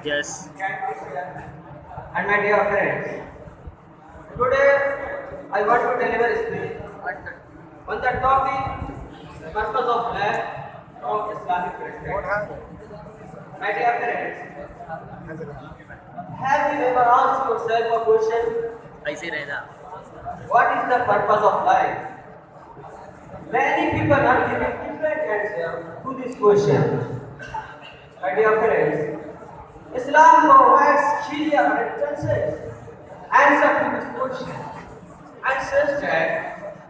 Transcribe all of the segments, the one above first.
Yes. And my dear friends, today I want to deliver a speech on the topic purpose of life from Islamic perspective. My dear friends, have you ever asked yourself a question? ऐसे ही रहना. What is the purpose of life? Many people are giving different answers to this question. My dear friends, Islam provides clear and concise answer to this question and says that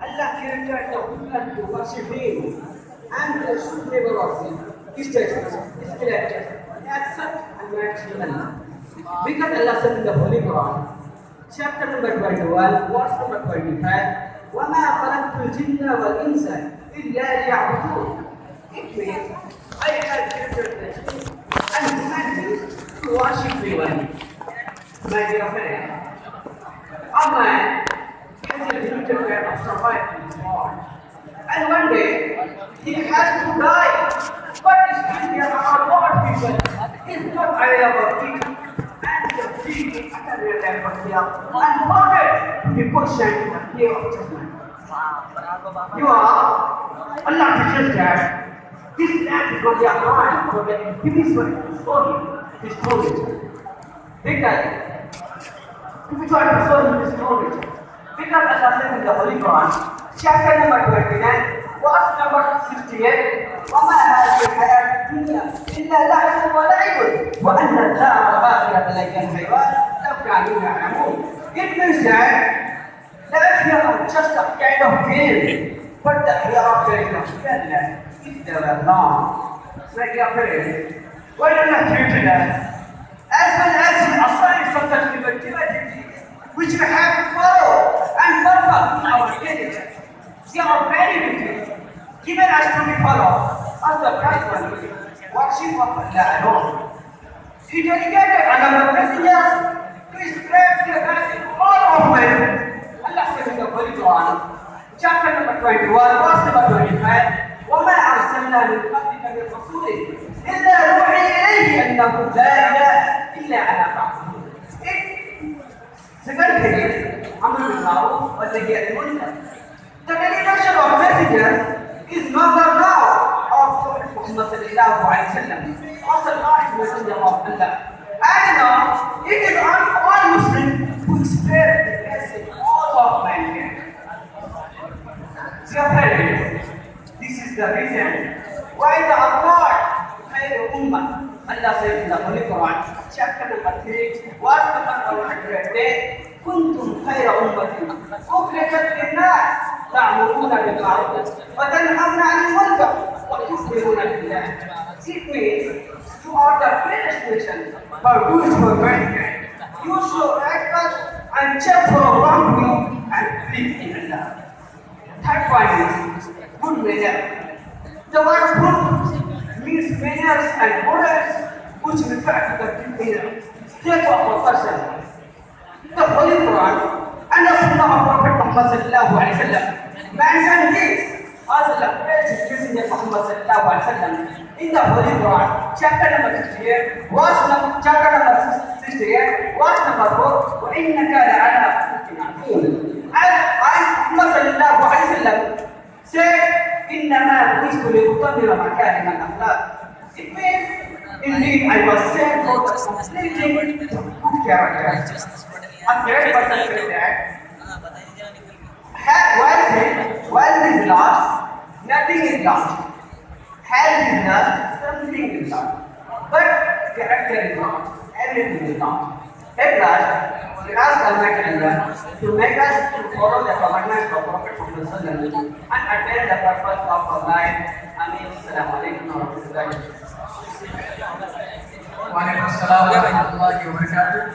Allah created the people to worship Him and they should never worship His teachings, His creatures, accept and match Allah. Because Allah said in the Holy Quran, chapter number 21, verse number 25, وَمَا خَلَقْتُ الْجِنَّ وَالْإِنسَ إِلَّا لِيَعْبُدُونَ. It means I have created the jinn and humanity to worship me only. My dear friend, a man has a limited way of surviving in this world. And one day he has to die. But still there are a lot of people who is not aware about it. And the people utter their life of fear and wanted to be questioned in the day of judgment. You are Allah teaches that this land is not your mind for the individual story, his knowledge. Because if you try to show him this knowledge, because Allah said in the Holy Quran, chapter number 29, verse number 68, وَمَا هَذِهِ الْحَيَاةُ الدُّنْيَا إِلَّا لَعْبٌ وَلَعِبٌ وَأَنَّ الدَّارَ الْآخِرَةَ لَهِيَ الْحَيَوَانُ لَوْ كَانُوا يَعْلَمُونَ. It means that life here is just a kind of game, but the hereafter is not fearless if they were wrong. My dear friends, why do not treat us as well as He assigned some such liberty which we have to follow and purpose in our daily life? They are very different, given us to be followed as the Christ one, worship of Allah alone. He dedicated another messengers to spread the message all of men. Allah says in the Holy Quran, chapter number 21, verse number 25, وَمَا أَرْسَلْنَا مِنْ قَبْلِكَ مِنْ رَسُولٍ إِلَّا نُوحِي إِلَيْهِ أَنَّهُ لَا إِلَهَ إِلَّا أَنَا فَاعْبُدُونِ. Second thing is, Amr bil Ma'ruf wa Nahy anil Munkar. The dedication of messengers is not the law of Prophet Muhammad sallallahu alaihi wasallam, or the last messenger of Allah. And now, it is on all Muslims to spread the message all of mankind. Dear friends, this is the reason why the award Khair Ummah, Allah says in the Holy Quran, chapter number 3, verse number 110, كنتم خير أمة أخرجت للناس تأمرون بالمعروف وتنهون عن المنكر وتؤمنون بالله. It means you are the greatest nation for good for mankind. You should act and check for wrongdoing and believe in Allah. Third point is good manner. The word good means manners and morals which refer to the behavior, state of a person. The Holy Quran and the Sunnah of Prophet Muhammad sallallahu alaihi wasallam mention this as the praise Messenger Muhammad sallallahu alaihi wasallam in the Holy Quran, chapter number 68, chapter number 68, verse number 4, وَإِنَّكَ لَعَلَىٰ خُلُقٍ عَظِيمٍ. And Muhammad sallallahu alaihi wasallam said, إِنَّمَا بُعِثْتُ لِأُتَمِّمَ مَكَارِمَ الْأَخْلَاقِ. It means, indeed, I was sent for the completing good character. A third person said that while is lost, nothing is lost. Health is lost, something is lost. But character is lost, everything is lost. At last, we ask Almighty Allah to make us to follow the commandments of Prophet Muhammad sallallahu alaihi wasallam and attain the purpose of our life. Ameen. Assalamu alaikum wa rahmatullahi wa barakatuh. Wa alaikum assalam wa rahmatullahi wa barakatuh.